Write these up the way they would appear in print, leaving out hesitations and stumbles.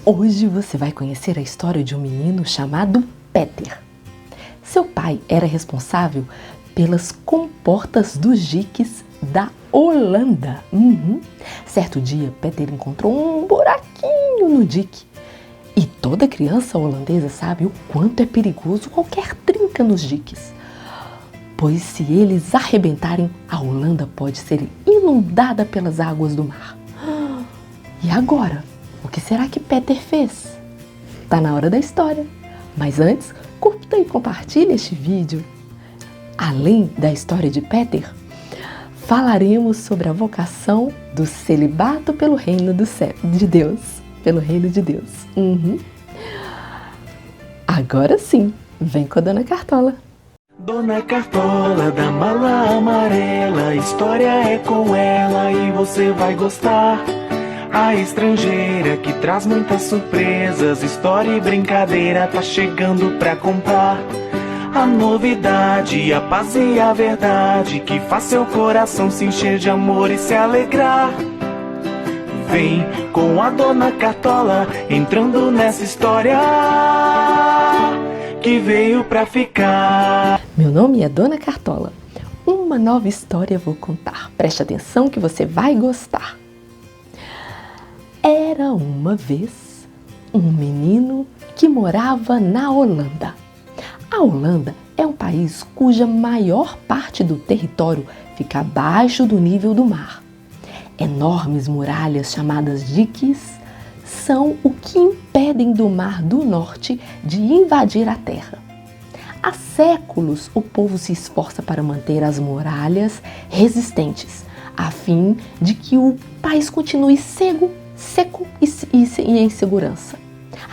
Hoje você vai conhecer a história de um menino chamado Peter. Seu pai era responsável pelas comportas dos diques da Holanda. Certo dia, Peter encontrou um buraquinho no dique. E toda criança holandesa sabe o quanto é perigoso qualquer trinca nos diques. Pois se eles arrebentarem, a Holanda pode ser inundada pelas águas do mar. E agora? O que será que Peter fez? Tá na hora da história. Mas antes, curta e compartilhe este vídeo. Além da história de Peter, falaremos sobre a vocação do celibato pelo reino de Deus. Pelo reino de Deus. Agora sim, vem com a Dona Cartola. Dona Cartola da mala amarela, história é com ela e você vai gostar. A estrangeira que traz muitas surpresas, história e brincadeira tá chegando pra contar. A novidade, a paz e a verdade que faz seu coração se encher de amor e se alegrar. Vem com a Dona Cartola entrando nessa história que veio pra ficar. Meu nome é Dona Cartola. Uma nova história vou contar. Preste atenção que você vai gostar. Era uma vez um menino que morava na Holanda. A Holanda é um país cuja maior parte do território fica abaixo do nível do mar. Enormes muralhas chamadas diques são o que impedem do Mar do Norte de invadir a terra. Há séculos o povo se esforça para manter as muralhas resistentes, a fim de que o país continue seco e em segurança.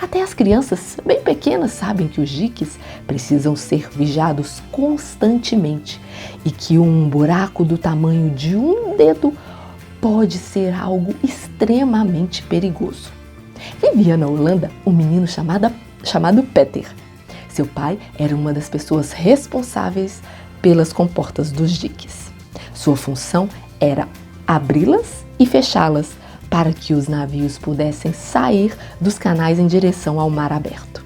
Até as crianças bem pequenas sabem que os diques precisam ser vigiados constantemente e que um buraco do tamanho de um dedo pode ser algo extremamente perigoso. Vivia na Holanda um menino chamado Peter. Seu pai era uma das pessoas responsáveis pelas comportas dos diques. Sua função era abri-las e fechá-las para que os navios pudessem sair dos canais em direção ao mar aberto.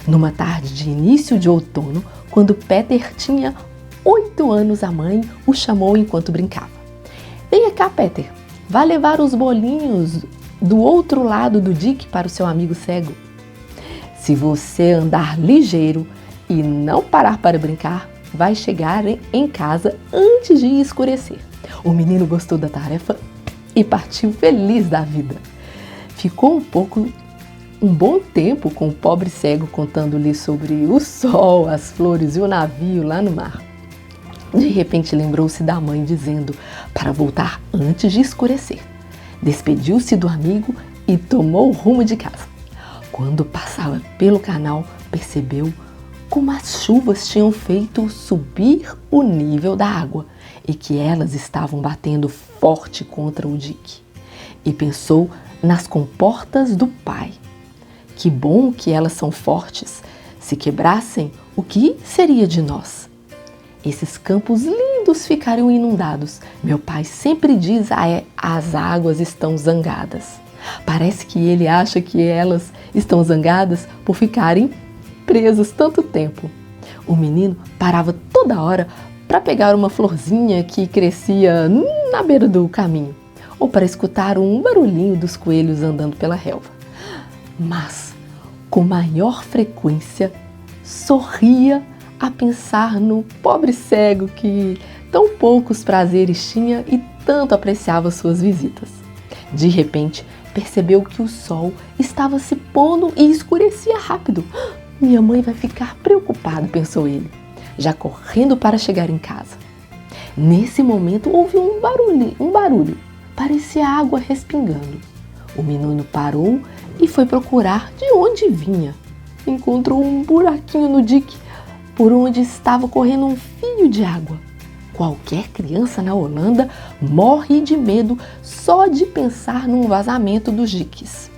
Numa tarde de início de outono, quando Peter tinha 8 anos, a mãe o chamou enquanto brincava. Venha cá, Peter, vá levar os bolinhos do outro lado do dique para o seu amigo cego. Se você andar ligeiro e não parar para brincar, vai chegar em casa antes de escurecer. O menino gostou da tarefa e partiu feliz da vida. Ficou um bom tempo com o pobre cego contando-lhe sobre o sol, as flores e o navio lá no mar. De repente lembrou-se da mãe dizendo para voltar antes de escurecer. Despediu-se do amigo e tomou o rumo de casa. Quando passava pelo canal, percebeu como as chuvas tinham feito subir o nível da água e que elas estavam batendo forte contra o dique. E pensou nas comportas do pai. Que bom que elas são fortes. Se quebrassem, o que seria de nós? Esses campos lindos ficariam inundados. Meu pai sempre diz as águas estão zangadas. Parece que ele acha que elas estão zangadas por ficarem presas tanto tempo. O menino parava toda hora para pegar uma florzinha que crescia na beira do caminho ou para escutar um barulhinho dos coelhos andando pela relva. Mas, com maior frequência, sorria a pensar no pobre cego que tão poucos prazeres tinha e tanto apreciava suas visitas. De repente, percebeu que o sol estava se pondo e escurecia rápido. Minha mãe vai ficar preocupada, pensou ele, já correndo para chegar em casa. Nesse momento, houve um barulho. Parecia água respingando. O menino parou e foi procurar de onde vinha. Encontrou um buraquinho no dique, por onde estava correndo um fio de água. Qualquer criança na Holanda morre de medo só de pensar num vazamento dos diques.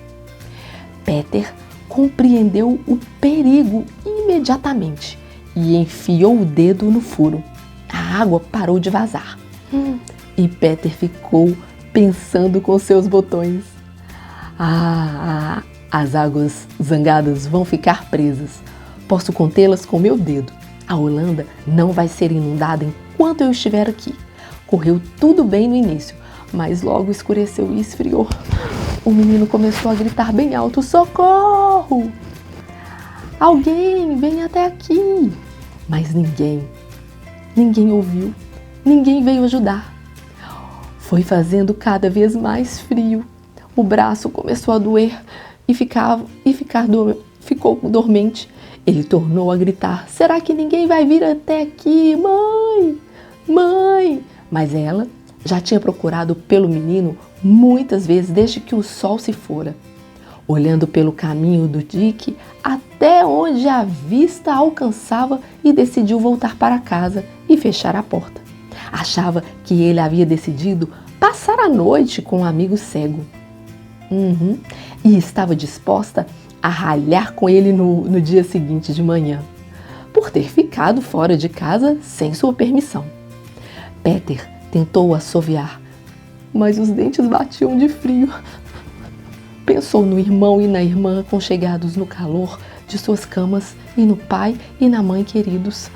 Peter compreendeu o perigo imediatamente e enfiou o dedo no furo. A água parou de vazar. E Peter ficou pensando com seus botões. As águas zangadas vão ficar presas. Posso contê-las com meu dedo. A Holanda não vai ser inundada enquanto eu estiver aqui. Correu tudo bem no início, mas logo escureceu e esfriou. O menino começou a gritar bem alto: socorro! Alguém, vem até aqui! Mas ninguém ouviu, ninguém veio ajudar. Foi fazendo cada vez mais frio. O braço começou a doer e ficou dormente. Ele tornou a gritar: será que ninguém vai vir até aqui? Mãe! Mãe! Mas ela já tinha procurado pelo menino muitas vezes desde que o sol se fora. Olhando pelo caminho do dique até onde a vista alcançava, e decidiu voltar para casa e fechar a porta. Achava que ele havia decidido passar a noite com um amigo cego. E estava disposta a ralhar com ele no dia seguinte de manhã, por ter ficado fora de casa sem sua permissão. Peter tentou assoviar, mas os dentes batiam de frio. Pensou no irmão e na irmã aconchegados no calor de suas camas, e no pai e na mãe queridos.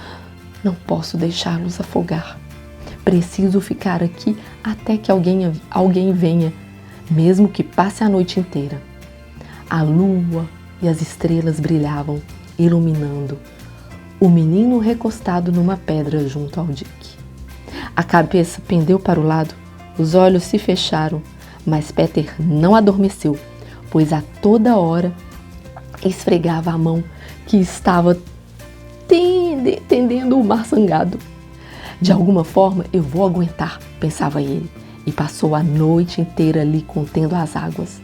Não posso deixá-los afogar. Preciso ficar aqui até que alguém venha, mesmo que passe a noite inteira. A lua e as estrelas brilhavam, iluminando o menino recostado numa pedra junto ao dique. A cabeça pendeu para o lado, os olhos se fecharam, mas Peter não adormeceu, pois a toda hora esfregava a mão que estava tendendo o mar zangado. De alguma forma eu vou aguentar, pensava ele, e passou a noite inteira ali contendo as águas.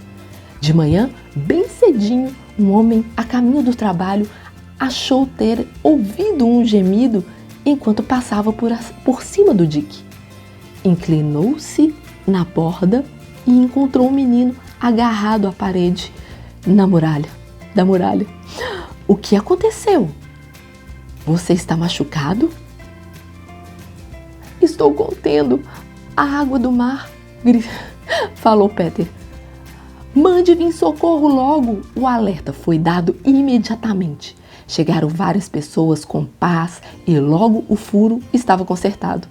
De manhã, bem cedinho, um homem a caminho do trabalho achou ter ouvido um gemido enquanto passava por cima do dique. Inclinou-se na borda e encontrou um menino agarrado à parede da muralha. O que aconteceu? Você está machucado? Estou contendo a água do mar, falou Peter. Mande vir socorro logo. O alerta foi dado imediatamente. Chegaram várias pessoas com pás e logo o furo estava consertado.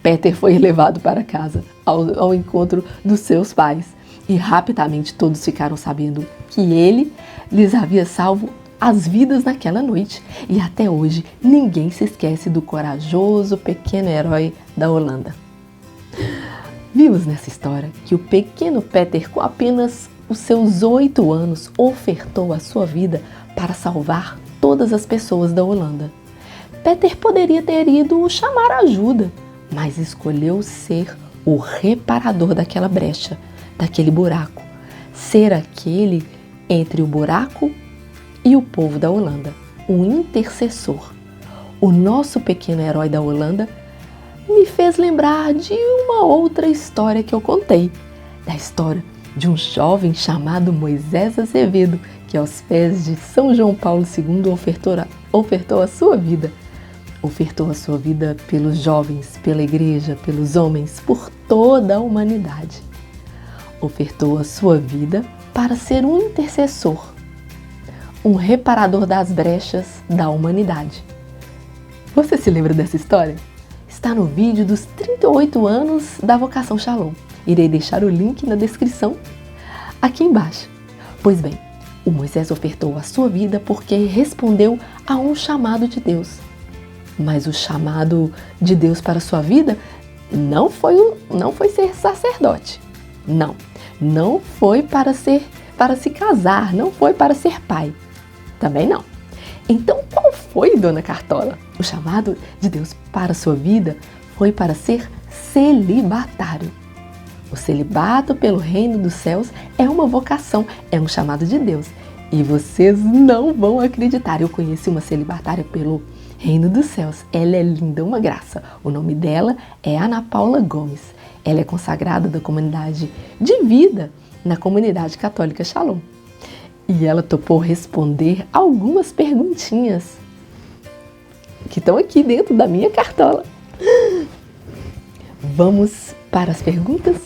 Peter foi levado para casa ao encontro dos seus pais, e rapidamente todos ficaram sabendo que ele lhes havia salvo as vidas naquela noite, e até hoje ninguém se esquece do corajoso pequeno herói da Holanda. Vimos nessa história que o pequeno Peter, com apenas os seus 8 anos, ofertou a sua vida para salvar todas as pessoas da Holanda. Peter poderia ter ido chamar ajuda, mas escolheu ser o reparador daquela brecha, daquele buraco, ser aquele entre o buraco e o povo da Holanda, um intercessor. O nosso pequeno herói da Holanda me fez lembrar de uma outra história que eu contei, da história de um jovem chamado Moisés Azevedo, que aos pés de São João Paulo II ofertou a sua vida. Ofertou a sua vida pelos jovens, pela igreja, pelos homens, por toda a humanidade. Ofertou a sua vida para ser um intercessor, um reparador das brechas da humanidade. Você se lembra dessa história? Está no vídeo dos 38 anos da Vocação Shalom. Irei deixar o link na descrição aqui embaixo. Pois bem, o Moisés ofertou a sua vida porque respondeu a um chamado de Deus. Mas o chamado de Deus para a sua vida não foi ser sacerdote. Não foi para se casar, não foi para ser pai. Também não. Então qual foi, Dona Cartola? O chamado de Deus para a sua vida foi para ser celibatário. O celibato pelo reino dos céus é uma vocação, é um chamado de Deus. E vocês não vão acreditar, eu conheci uma celibatária pelo reino dos céus. Ela é linda, uma graça. O nome dela é Ana Paula Gomes. Ela é consagrada da comunidade de vida na comunidade católica Shalom. E ela topou responder algumas perguntinhas que estão aqui dentro da minha cartola. Vamos para as perguntas?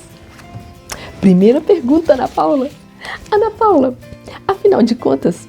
Primeira pergunta, Ana Paula. Ana Paula, afinal de contas,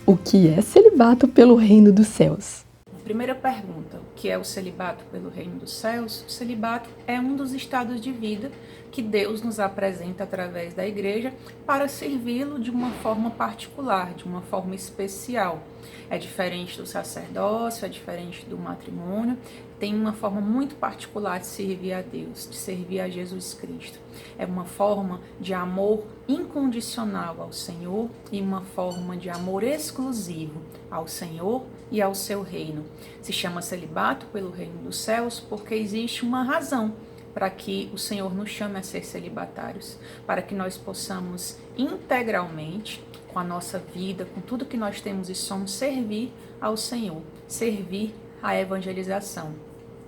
o que é celibato pelo reino dos céus? Primeira pergunta, o que é o celibato pelo reino dos céus? O celibato é um dos estados de vida que Deus nos apresenta através da igreja para servi-lo de uma forma particular, de uma forma especial. É diferente do sacerdócio, é diferente do matrimônio, tem uma forma muito particular de servir a Deus, de servir a Jesus Cristo. É uma forma de amor incondicional ao Senhor e uma forma de amor exclusivo ao Senhor e ao seu reino. Se chama celibato pelo reino dos céus porque existe uma razão para que o Senhor nos chame a ser celibatários, para que nós possamos integralmente, com a nossa vida, com tudo que nós temos e somos, servir ao Senhor, servir à evangelização,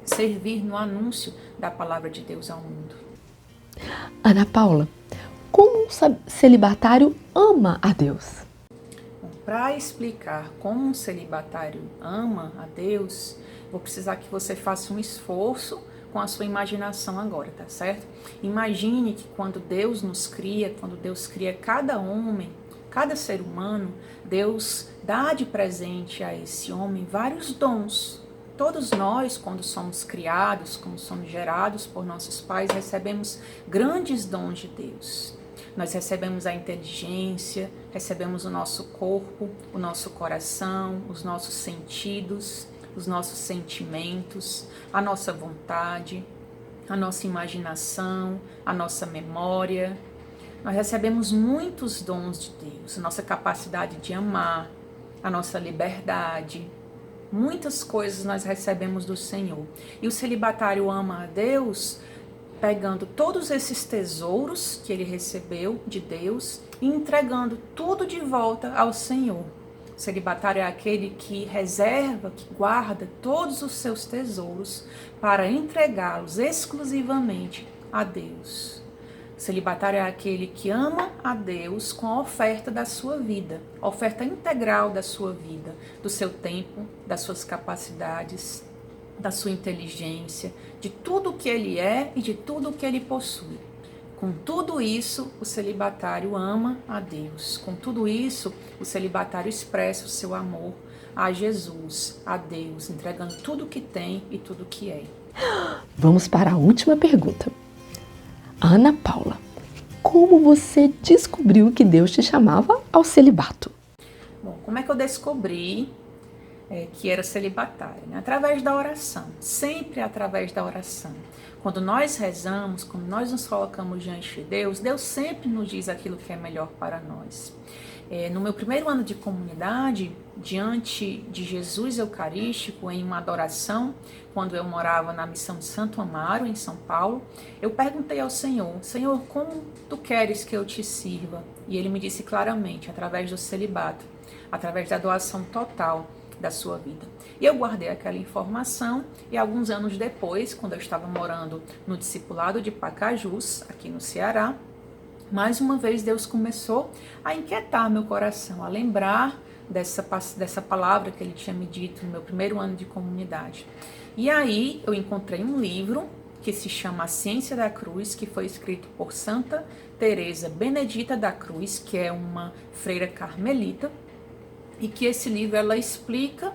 servir no anúncio da palavra de Deus ao mundo. Ana Paula, como um celibatário ama a Deus? Para explicar como um celibatário ama a Deus, vou precisar que você faça um esforço com a sua imaginação agora, tá certo? Imagine que quando Deus nos cria, quando Deus cria cada homem, cada ser humano, Deus dá de presente a esse homem vários dons. Todos nós, quando somos criados, quando somos gerados por nossos pais, recebemos grandes dons de Deus. Nós recebemos a inteligência, recebemos o nosso corpo, o nosso coração, os nossos sentidos, os nossos sentimentos, a nossa vontade, a nossa imaginação, a nossa memória. Nós recebemos muitos dons de Deus, a nossa capacidade de amar, a nossa liberdade. Muitas coisas nós recebemos do Senhor. E o celibatário ama a Deus pegando todos esses tesouros que ele recebeu de Deus e entregando tudo de volta ao Senhor. O celibatário é aquele que reserva, que guarda todos os seus tesouros para entregá-los exclusivamente a Deus. O celibatário é aquele que ama a Deus com a oferta da sua vida, a oferta integral da sua vida, do seu tempo, das suas capacidades, da sua inteligência, de tudo o que ele é e de tudo o que ele possui. Com tudo isso, o celibatário ama a Deus. Com tudo isso, o celibatário expressa o seu amor a Jesus, a Deus, entregando tudo o que tem e tudo o que é. Vamos para a última pergunta. Ana Paula, como você descobriu que Deus te chamava ao celibato? Bom, como é que eu descobri que era celibatária? Através da oração, sempre através da oração. Quando nós rezamos, quando nós nos colocamos diante de Deus, Deus sempre nos diz aquilo que é melhor para nós. No meu primeiro ano de comunidade, diante de Jesus Eucarístico, em uma adoração, quando eu morava na missão de Santo Amaro, em São Paulo, eu perguntei ao Senhor, Senhor, como tu queres que eu te sirva? E ele me disse claramente, através do celibato, através da doação total da sua vida. E eu guardei aquela informação e alguns anos depois, quando eu estava morando no discipulado de Pacajus, aqui no Ceará, mais uma vez Deus começou a inquietar meu coração, a lembrar dessa palavra que ele tinha me dito no meu primeiro ano de comunidade. E aí eu encontrei um livro que se chama A Ciência da Cruz, que foi escrito por Santa Teresa Benedita da Cruz, que é uma freira carmelita, e que esse livro ela explica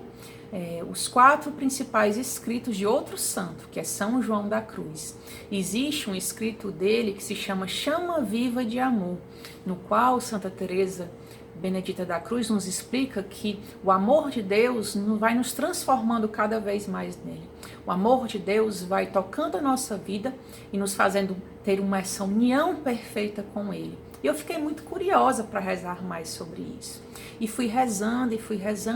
os 4 principais escritos de outro santo, que é São João da Cruz. Existe um escrito dele que se chama Chama Viva de Amor, no qual Santa Teresa Benedita da Cruz nos explica que o amor de Deus vai nos transformando cada vez mais nele. O amor de Deus vai tocando a nossa vida e nos fazendo ter essa união perfeita com ele. E eu fiquei muito curiosa para rezar mais sobre isso. E fui rezando,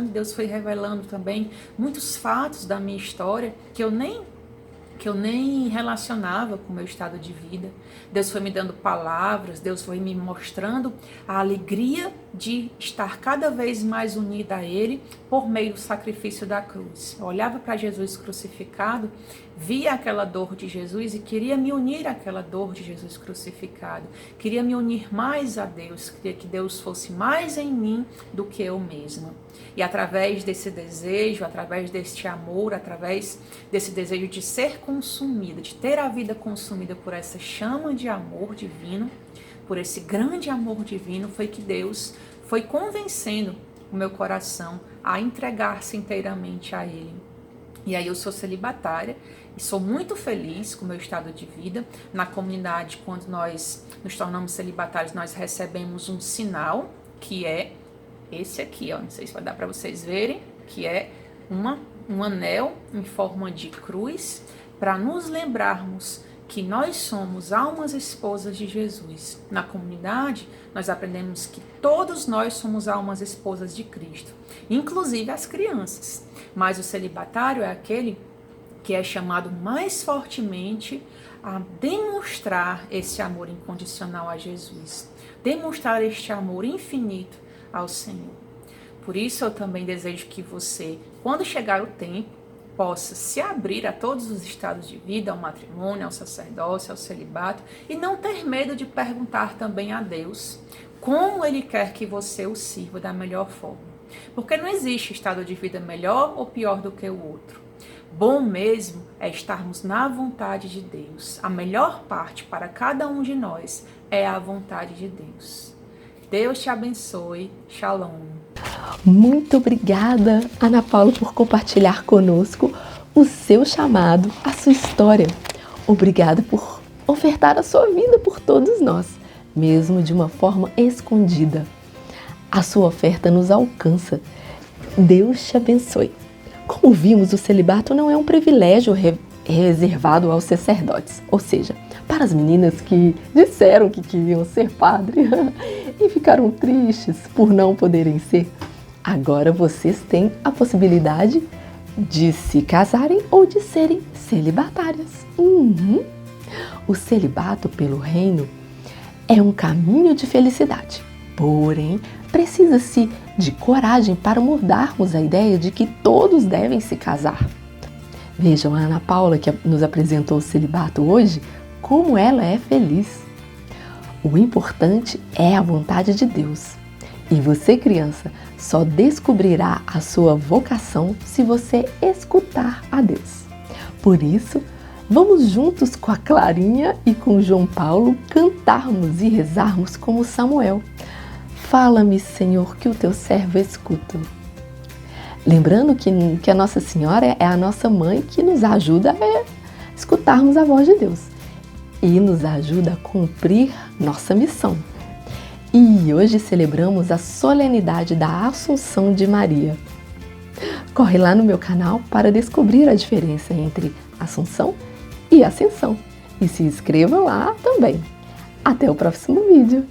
Deus foi revelando também muitos fatos da minha história que eu nem relacionava com o meu estado de vida. Deus foi me dando palavras, Deus foi me mostrando a alegria de estar cada vez mais unida a Ele por meio do sacrifício da cruz. Eu olhava para Jesus crucificado, via aquela dor de Jesus e queria me unir àquela dor de Jesus crucificado. Queria me unir mais a Deus, queria que Deus fosse mais em mim do que eu mesma. E através desse desejo, através deste amor, através desse desejo de ser consumida, de ter a vida consumida por essa chama de amor divino, por esse grande amor divino, foi que Deus foi convencendo o meu coração a entregar-se inteiramente a Ele. E aí eu sou celibatária e sou muito feliz com o meu estado de vida. Na comunidade, quando nós nos tornamos celibatários, nós recebemos um sinal, que é esse aqui, ó, não sei se vai dar para vocês verem, que é um anel em forma de cruz, para nos lembrarmos que nós somos almas esposas de Jesus. Na comunidade, nós aprendemos que todos nós somos almas esposas de Cristo, inclusive as crianças. Mas o celibatário é aquele que é chamado mais fortemente a demonstrar esse amor incondicional a Jesus, demonstrar este amor infinito ao Senhor. Por isso eu também desejo que você, quando chegar o tempo, possa se abrir a todos os estados de vida, ao matrimônio, ao sacerdócio, ao celibato, e não ter medo de perguntar também a Deus como Ele quer que você o sirva da melhor forma. Porque não existe estado de vida melhor ou pior do que o outro. Bom mesmo é estarmos na vontade de Deus. A melhor parte para cada um de nós é a vontade de Deus. Deus te abençoe. Shalom. Muito obrigada, Ana Paula, por compartilhar conosco o seu chamado, a sua história. Obrigada por ofertar a sua vida por todos nós, mesmo de uma forma escondida. A sua oferta nos alcança. Deus te abençoe. Como vimos, o celibato não é um privilégio reservado aos sacerdotes, ou seja, para as meninas que disseram que queriam ser padre e ficaram tristes por não poderem ser. Agora vocês têm a possibilidade de se casarem ou de serem celibatárias. O celibato pelo reino é um caminho de felicidade, porém precisa-se de coragem para mudarmos a ideia de que todos devem se casar. Vejam a Ana Paula, que nos apresentou o celibato hoje, como ela é feliz. O importante é a vontade de Deus. E você, criança, só descobrirá a sua vocação se você escutar a Deus. Por isso, vamos juntos com a Clarinha e com o João Paulo cantarmos e rezarmos como Samuel. Fala-me, Senhor, que o teu servo escuta. Lembrando que a Nossa Senhora é a nossa mãe que nos ajuda a escutarmos a voz de Deus e nos ajuda a cumprir nossa missão. E hoje celebramos a solenidade da Assunção de Maria. Corre lá no meu canal para descobrir a diferença entre Assunção e Ascensão. E se inscreva lá também. Até o próximo vídeo!